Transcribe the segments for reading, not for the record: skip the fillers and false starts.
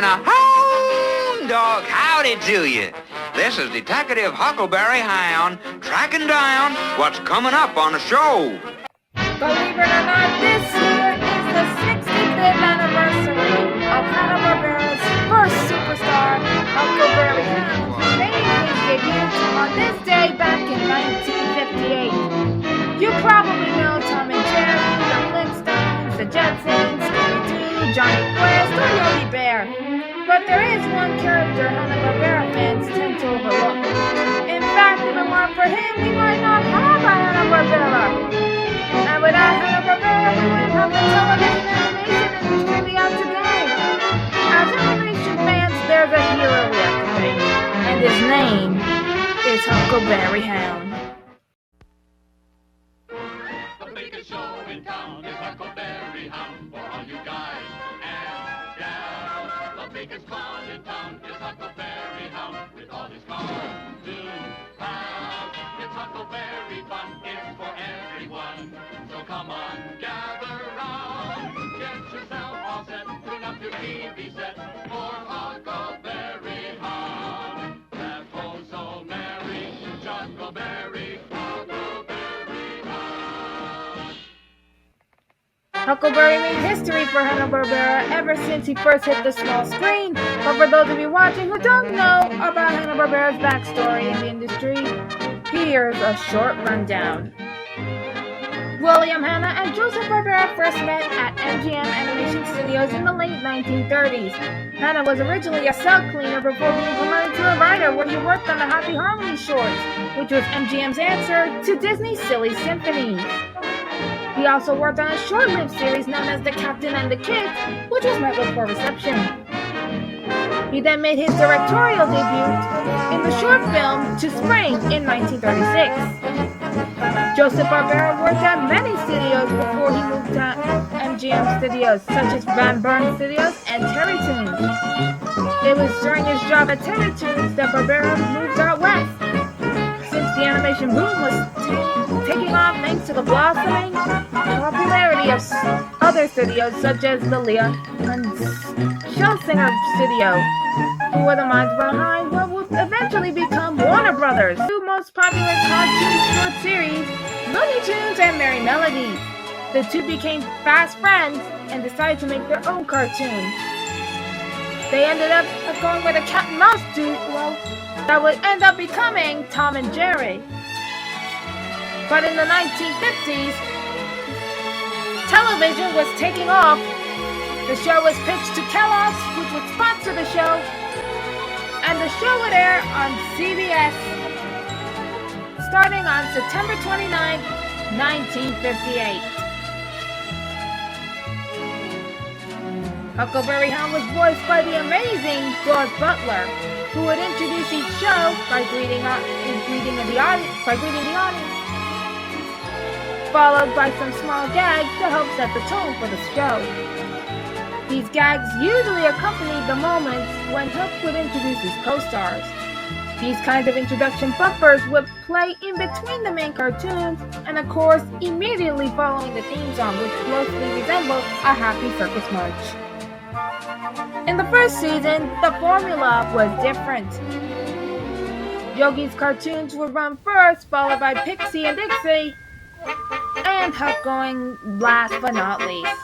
and a hound dog howdy to you. This is Detective Huckleberry Hound tracking down what's coming up on the show. Believe it or not, this year is the 65th anniversary of Hanna-Barbera's first superstar, Huckleberry Hound, who made his debut on this day back in 1958. You probably know Tom and Jerry, the Flintstones, the Jetsons, Scooby-Doo, Johnny Quest, or Yogi Bear. But there is one character Hanna-Barbera fans tend to overlook. In fact, if it weren't for him, we might not have a Hanna-Barbera. And without Hanna-Barbera, we wouldn't have the television animation industry we have today. As animation fans, there's a hero we have to thank, and his name is Huckleberry Hound. The biggest show in town is Huckleberry Hound for all you guys and gals. The biggest clown in town is Huckleberry Hound with all his cartoon pals. It's Huckleberry fun, it's for everyone. So come on, gather round. Get yourself all set, turn up your TV set for Huckleberry Hound. That oh so merry, Huckleberry, Huckleberry Hound. Huckleberry made history for Hanna-Barbera ever since he first hit the small screen. But for those of you watching who don't know about Hanna-Barbera's backstory in the industry, here's a short rundown. William Hanna and Joseph Barbera first met at MGM Animation Studios in the late 1930s. Hanna was originally a cell cleaner before being promoted to a writer where he worked on the Happy Harmony shorts, which was MGM's answer to Disney's Silly Symphony. He also worked on a short-lived series known as The Captain and the Kids, which was met with poor reception. He then made his directorial debut in the short film To Spring in 1936. Joseph Barbera worked at many studios before he moved to MGM Studios, such as Van Burn Studios and Terrytoons. It was during his job at Terrytoons that Barbera moved out west. Since the animation boom was taking off thanks to the blossoming popularity of other studios such as the Leon and Schlesinger Studio, who were the minds behind what would eventually become Warner Brothers. The two most popular cartoon short series, Looney Tunes and Merry Melody. The two became fast friends and decided to make their own cartoon. They ended up going with a cat and mouse duo that would end up becoming Tom and Jerry. But in the 1950s, television was taking off. The show was pitched to Kellogg's, which would sponsor the show, and the show would air on CBS starting on September 29, 1958. Huckleberry Hound was voiced by the amazing George Butler, who would introduce each show by greeting the audience, followed by some small gags to help set the tone for the show. These gags usually accompanied the moments when Hook would introduce his co-stars. These kinds of introduction bumpers would play in between the main cartoons and of course immediately following the theme song, which closely resembled a happy circus march. In the first season, the formula was different. Yogi's cartoons would run first, followed by Pixie and Dixie, and Huck going last but not least.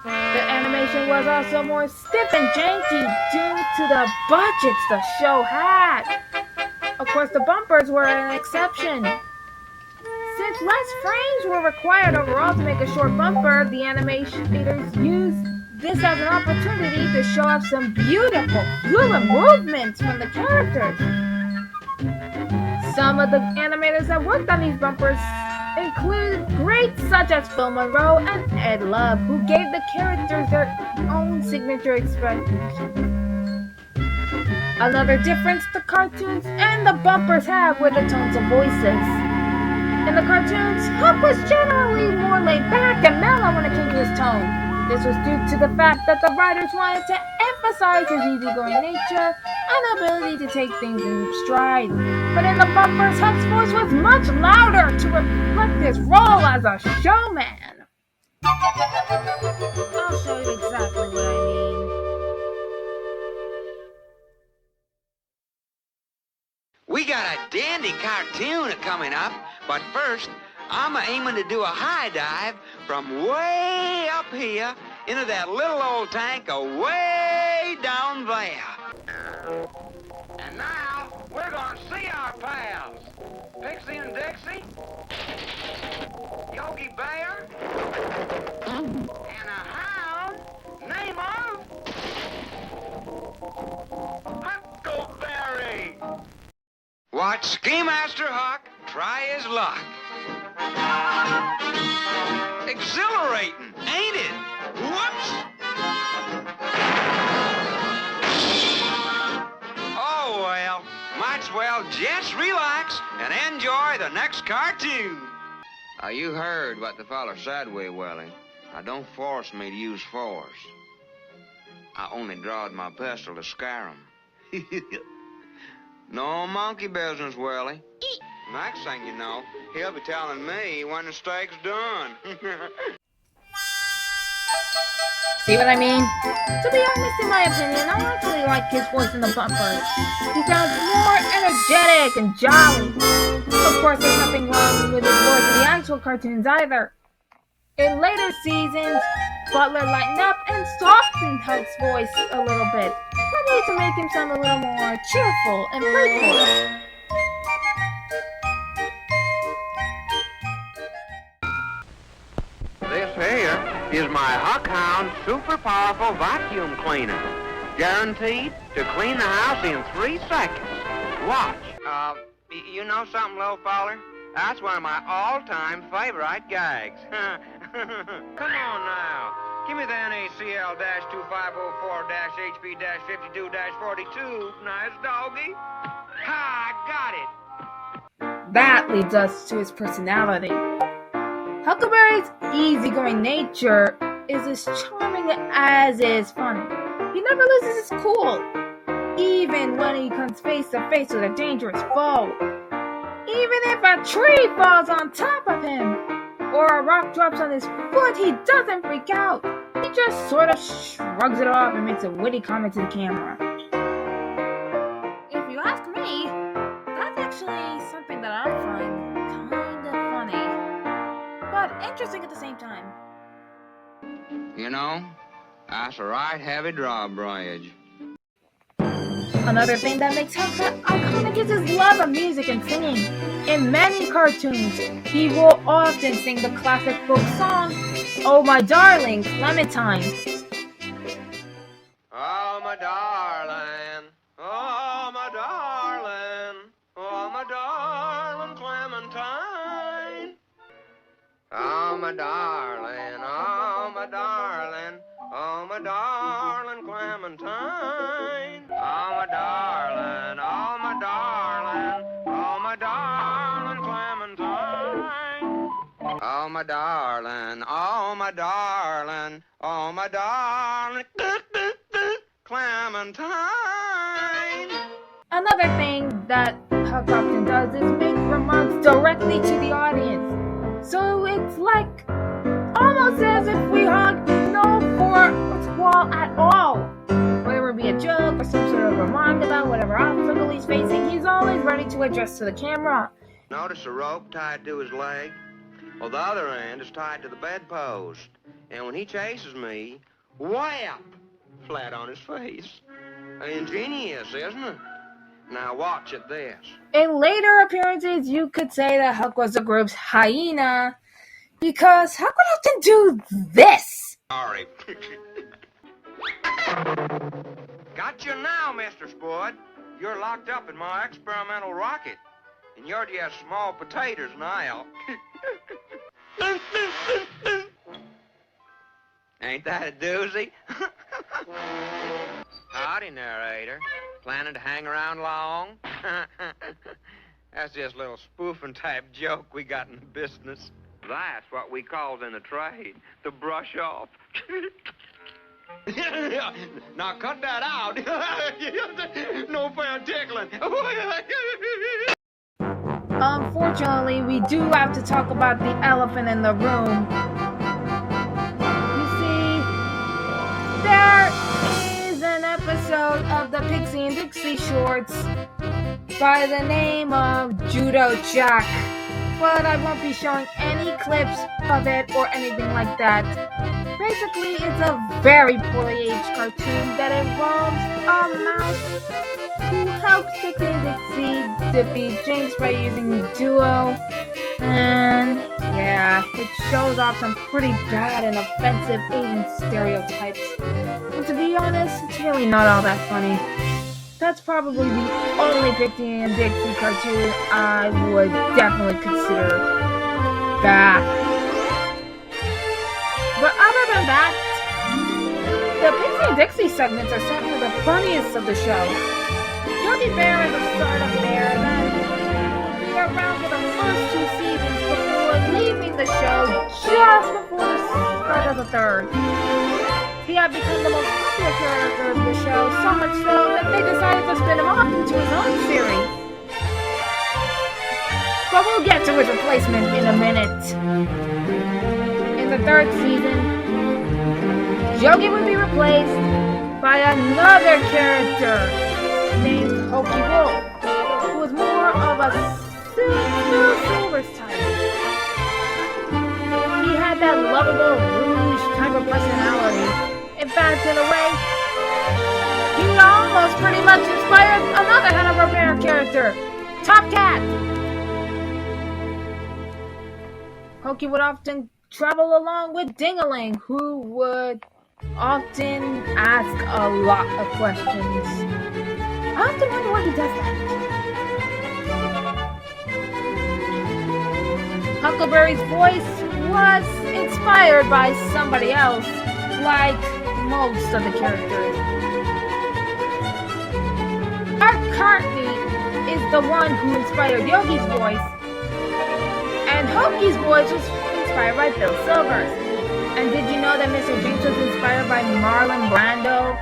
The animation was also more stiff and janky due to the budgets the show had. Of course, the bumpers were an exception. Since less frames were required overall to make a short bumper, the animators used this as an opportunity to show off some beautiful fluid movements from the characters. Some of the animators that worked on these bumpers included greats such as Phil Monroe and Ed Love, who gave the characters their own signature expression. Another difference the cartoons and the bumpers have were the tones of voices. In the cartoons, Huck was generally more laid back and mellow when it came to his tone. This was due to the fact that the writers wanted to emphasize his easygoing nature and ability to take things in stride. But in the bumpers, Huck's voice was much louder to reflect his role as a showman. I'll show you exactly what I mean. cartoon coming up, but first, I'm aiming to do a high dive from way up here into that little old tank way down there. And now, we're gonna see our pals. Pixie and Dixie, Yogi Bear, and a hound named Huckleberry. Watch Ski Master Huck try his luck. Exhilarating, ain't it? Whoops! Oh, well, might as well just relax and enjoy the next cartoon. You heard what the feller said, Wee Willie. Now, don't force me to use force. I only drawed my pistol to scare him. No monkey business, Willie. Next thing you know, he'll be telling me when the steak's done. See what I mean? To be honest, in my opinion, I actually like his voice in the bumpers. He sounds more energetic and jolly. Of course, there's nothing wrong with his voice in the actual cartoons either. In later seasons, Butler lightened up and softened Huck's voice a little bit, probably to make him sound a little more cheerful and playful. This here is my Huckhound super powerful vacuum cleaner. Guaranteed to clean the house in 3 seconds. Watch. You know something, little feller? That's one of my all-time favorite gags. Come on now. Give me the NACL-2504-HB-52-52-42. Nice doggy. Ha, got it. That leads us to his personality. Huckleberry's easygoing nature is as charming as it is funny. He never loses his cool, even when he comes face to face with a dangerous foe. Even if a tree falls on top of him, or a rock drops on his foot, he doesn't freak out. He just sort of shrugs it off and makes a witty comment to the camera. If you ask me, that's actually something that I find kind of funny, but interesting at the same time. You know, that's a right heavy drawbridge. Another thing that makes Huck iconic is his love of music and singing. In many cartoons, he will often sing the classic folk song, "Oh My Darling Clementine." Oh, my darling, oh, my darling, oh, my darling Clementine. Oh, my darling, oh, my darling, oh, my darling Clementine. Oh, my darling, oh, my darling, oh, my darling Clementine. Oh, my darling, oh, my darling, oh, my darling Clementine. Another thing that Huck often does is make remarks directly to the audience. So it's like almost as if we hug no fourth wall at all. Whether it be a joke or some sort of remark about whatever obstacle he's facing, he's always ready to address to the camera. Notice a rope tied to his leg? Well, the other end is tied to the bedpost. And when he chases me, whap! Flat on his face. Ingenious, isn't it? Now watch at this. In later appearances, you could say that Huck was the group's hyena, because Huck would often do this. Sorry. Got you now, Mr. Spud. You're locked up in my experimental rocket, and you're just small potatoes now. Ain't that a doozy? Howdy, narrator. Planning to hang around long? That's just a little spoofing type joke we got in the business. That's what we calls in the trade the brush off. Now cut that out. No fair tickling. Unfortunately, we do have to talk about the elephant in the room. You see, there is an episode of the Pixie and Dixie shorts by the name of Judo Jack. But I won't be showing any clips of it or anything like that. Basically, it's a very poorly aged cartoon that involves a mouse who helps Dixie and Dixie defeat Jinx by using Duo. And yeah, it shows off some pretty bad and offensive Asian stereotypes. And to be honest, it's really not all that funny. That's probably the only Dixie and Dixie cartoon I would definitely consider bad. But other than that, the Pixie and Dixie segments are certainly the funniest of the show. Yogi Bear is a startup bear that be around for the first 2 seasons before leaving the show just before the start of the third. He had become the most popular character of the show, so much so that they decided to spin him off into his own series. But we'll get to his replacement in a minute. In the third season, Yogi would be replaced by another character named Hokey Wolf, who was more of a Silver's type. He had that lovable, rouge type of personality. In fact, in a way, he almost pretty much inspired another Hanna-Barbera character, Top Cat. Hokey would often travel along with Ding-a-Ling, who would often ask a lot of questions. I often wonder why he does that. Huckleberry's voice was inspired by somebody else, like most of the characters. Art Cartney is the one who inspired Yogi's voice, and Hokey's voice was inspired by Bill Silver's. And did you know that Mr. Jinx was inspired by Marlon Brando?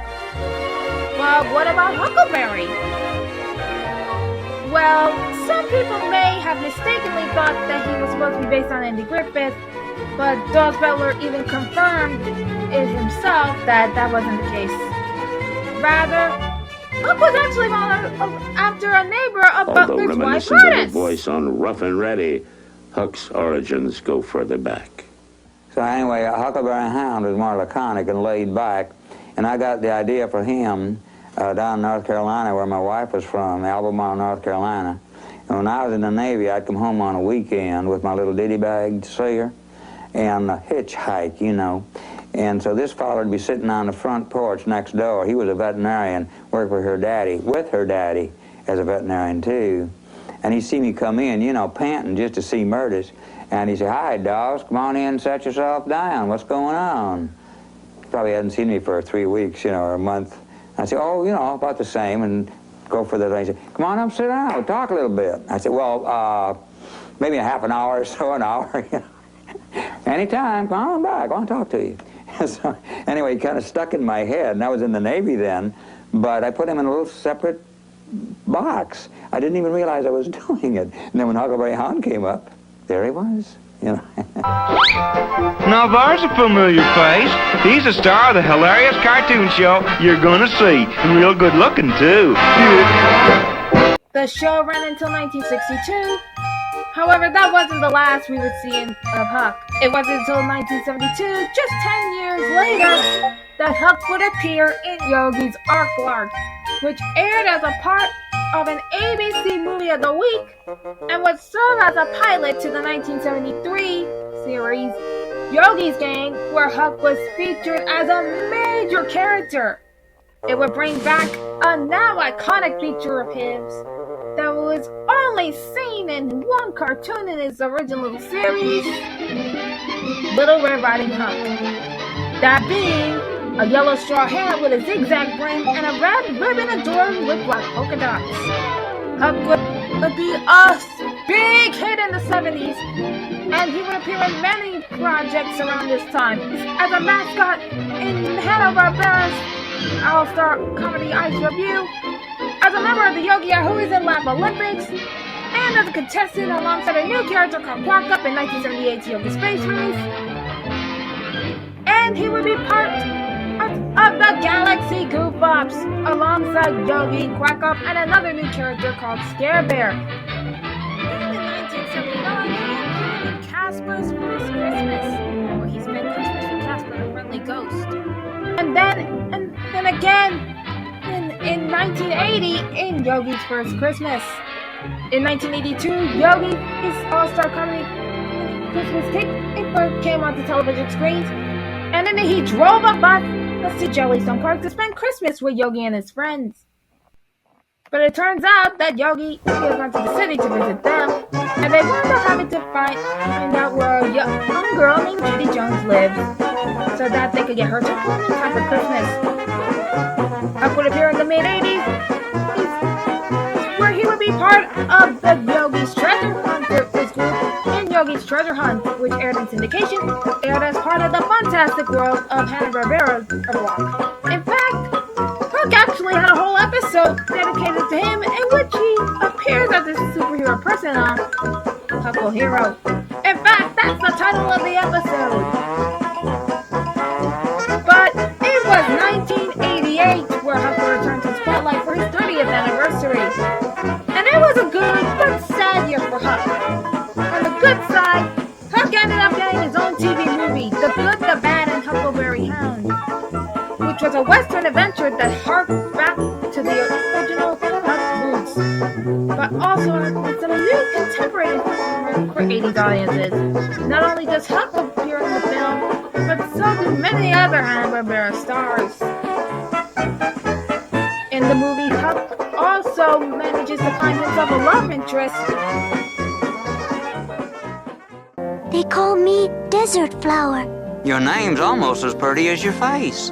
But what about Huckleberry? Well, some people may have mistakenly thought that he was supposed to be based on Andy Griffith, but Dawes Butler even confirmed it himself that that wasn't the case. Rather, Huck was actually modeled after a neighbor of Butler's wife, Reminiscent of the voice on Rough and Ready, Huck's origins go further back. So anyway, Huckleberry Hound was more laconic and laid back, and I got the idea for him down in North Carolina, where my wife was from, Albemarle, North Carolina. And when I was in the Navy, I'd come home on a weekend with my little ditty bag sailor and hitchhike, you know. And so this fellow would be sitting on the front porch next door. He was a veterinarian, worked with her daddy as a veterinarian too. And he'd see me come in, you know, panting just to see Murtis. And he'd say, "Hi, Dawes, come on in and set yourself down. What's going on?" He probably hadn't seen me for 3 weeks, you know, or a month. I said, "Oh, you know, about the same," and go for the day. He said, "Come on up, sit down, we'll talk a little bit." I said, "Well, maybe a half an hour or so, an hour, you know. Anytime, come on back, I want to talk to you." So anyway, it kind of stuck in my head, and I was in the Navy then, but I put him in a little separate box. I didn't even realize I was doing it. And then when Huckleberry Hound came up, there he was, you know. Now there's a familiar face. He's the star of the hilarious cartoon show you're gonna see. And real good looking, too. The show ran until 1962. However, that wasn't the last we would see of Huck. It wasn't until 1972, just 10 years later, that Huck would appear in Yogi's Ark Lark, which aired as a part of an ABC Movie of the Week and would serve as a pilot to the 1973 series Yogi's Gang, where Huck was featured as a major character. It would bring back a now iconic feature of his that was only seen in one cartoon in his original series, Little Red Riding Huck. That being a yellow straw hat with a zigzag brim and a red ribbon adorned with black polka dots. Huck would be a big hit in the 70s, and he would appear in many projects around this time. As a mascot in Hanna-Barbera's All-Star Comedy Ice Review, as a member of the Yogi Yahoo's and Laugh Olympics, and as a contestant alongside a new character called Quark Up in 1978's Yogi Space Race. And he would be part of the Galaxy Goof Ops, alongside Yogi, Quack Up, and another new character called Scare Bear. Then in 1979, he appeared in Casper's First Christmas, where he spent Christmas with Casper, the friendly ghost. And then again in 1980 in Yogi's First Christmas. In 1982, Yogi, his all-star comedy Christmas Caper came onto television screens, and then he drove a bus to Jellystone Park to spend Christmas with Yogi and his friends. But it turns out that Yogi has gone to the city to visit them, and they wound up having to find out where a young girl named Judy Jones lives, so that they could get her to home in time for Christmas. Huck would appear in the mid-80s, where he would be part of the Yogi's Treasure Hunter group in Yogi's Treasure Hunt, which aired in syndication, aired as part of the Fantastic World of Hanna-Barbera block. In fact, Huck actually had a whole episode dedicated to him in which he appears as a superhero person on Huckle Hero. In fact, that's the title of the episode. But it was 1988 where Huck returned to Spotlight for his 30th anniversary. And it was a good but sad year for Huck. On the good side, Huck ended up getting his own TV movie, The Good, the Bad, and Huckleberry Hound, which was a Western adventure that harked back to the original Huck roots, but also with some new contemporary humor for 80s audiences. Not only does Huck appear in the film, but so do many other Hanna-Barbera stars. In the movie, Huck also manages to find himself a love interest. They call me Desert Flower. Your name's almost as pretty as your face.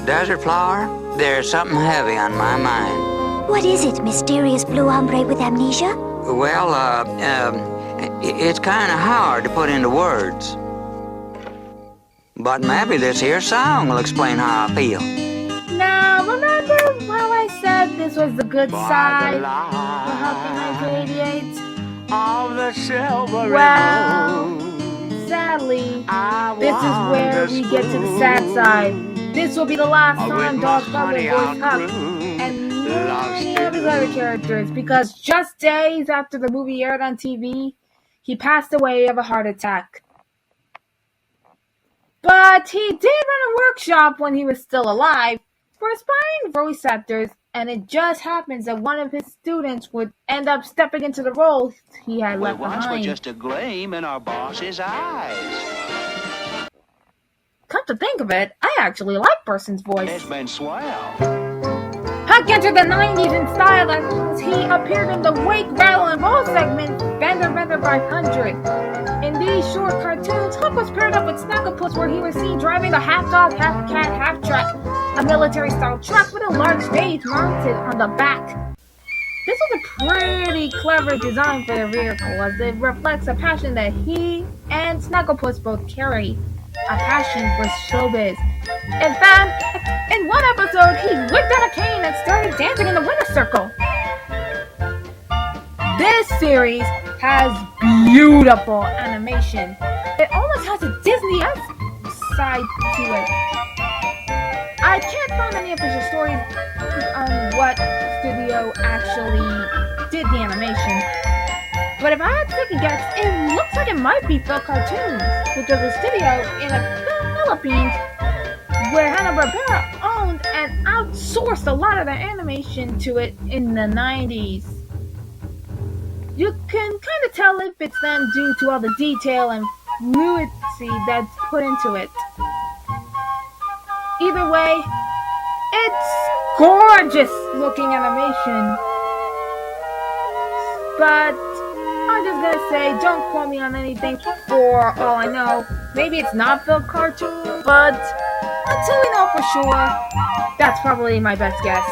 Desert Flower, there's something heavy on my mind. What is it, mysterious blue hombre with amnesia? Well, it's kind of hard to put into words. But maybe this here song will explain how I feel. Now, remember how I said this was the good side of Huck in 1988? Of the silver Well, sadly, this is where we get to the sad side. This will be the last time Dog Butler voiced Huck and many of his other characters, because just days after the movie aired on TV, he passed away of a heart attack. But he did run a workshop when he was still alive for aspiring voice actors, and it just happens that one of his students would end up stepping into the role he had left once behind. were just a gleam in our boss's eyes. Come to think of it, I actually like Burson's voice. It's been swell. Huck entered the 90s in style as he appeared in the Wake, Rattle, and Roll segment, Bender 500. In these short cartoons, Huck was paired up with Snagglepuss, where he was seen driving the half-dog, half-cat, half-truck, a military-style truck with a large stage mounted on the back. This was a pretty clever design for the vehicle, as it reflects a passion that he and Snagglepuss both carry. A passion for showbiz. In fact, in one episode, he whipped out a cane and started dancing in the winner's circle. This series has beautiful animation. It almost has a Disney-esque side to it. I can't find any official stories on what studio actually did the animation. But if I had to take a guess, it looks like it might be Phil Cartoons, which was a studio in the Philippines where Hanna-Barbera owned and outsourced a lot of their animation to it in the 90s. You can kind of tell if it's them due to all the detail and fluidity that's put into it. Either way, it's gorgeous looking animation. But I'm just gonna say, don't quote me on anything for all I know. Maybe it's not Phil Cartoon, but Until we know for sure, that's probably my best guess.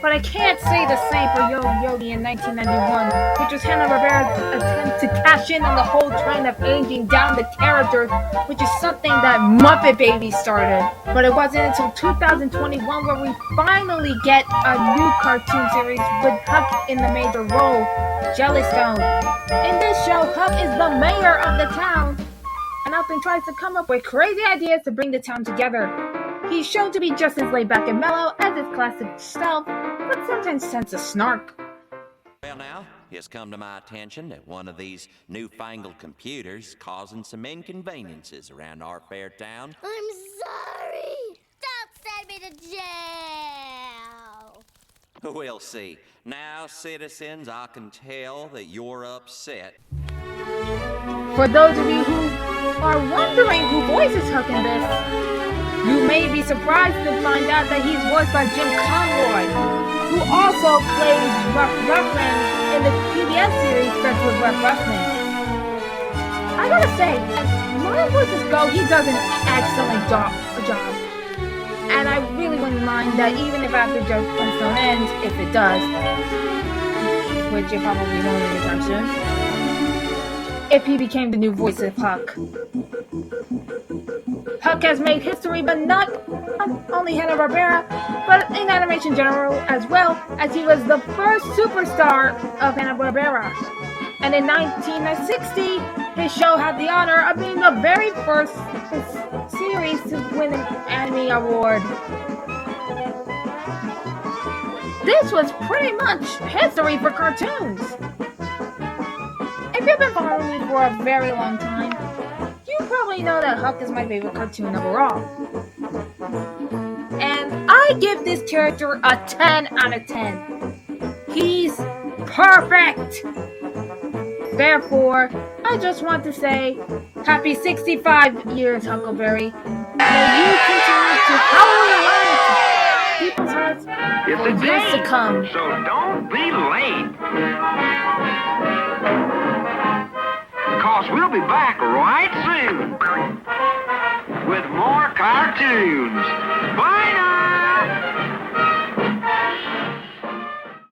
But I can't say the same for Yogi in 1991, which was Hanna-Barbera's attempt to cash in on the whole trend of aging down the characters, which is something that Muppet Babies started. But it wasn't until 2021 where we finally get a new cartoon series with Huck in the major role, Jellystone. In this show, Huck is the mayor of the town and often tries to come up with crazy ideas to bring the town together. He's shown to be just as laid back and mellow as his classic self, but sometimes tends to snark. Well now, it's come to my attention that one of these newfangled computers is causing some inconveniences around our fair town. I'm sorry. Don't send me to jail. We'll see. Now, citizens, I can tell that you're upset. For those of you who are wondering who voices Huck in this, you may be surprised to find out that he's voiced by Jim Conroy, who also plays Rough Ruffman in the PBS series Friends with Rough Ruffman. I gotta say, as modern voices go, he does an excellent job. And I really wouldn't mind that even if after Joe Flintstone ends, if it does, which it probably won't anytime soon, if he became the new voice of Huck. Huck has made history, but not only Hanna-Barbera, but in animation in general as well, as he was the first superstar of Hanna-Barbera. And in 1960, his show had the honor of being the very first series to win an Emmy Award. This was pretty much history for cartoons. If you've been following me for a very long time, you probably know that Huck is my favorite cartoon overall. And I give this character a 10 out of 10. He's perfect! Therefore, I just want to say, happy 65 years, Huckleberry. May you continue to power people's hearts for years to come. So don't be late. Because we'll be back right soon with more cartoons.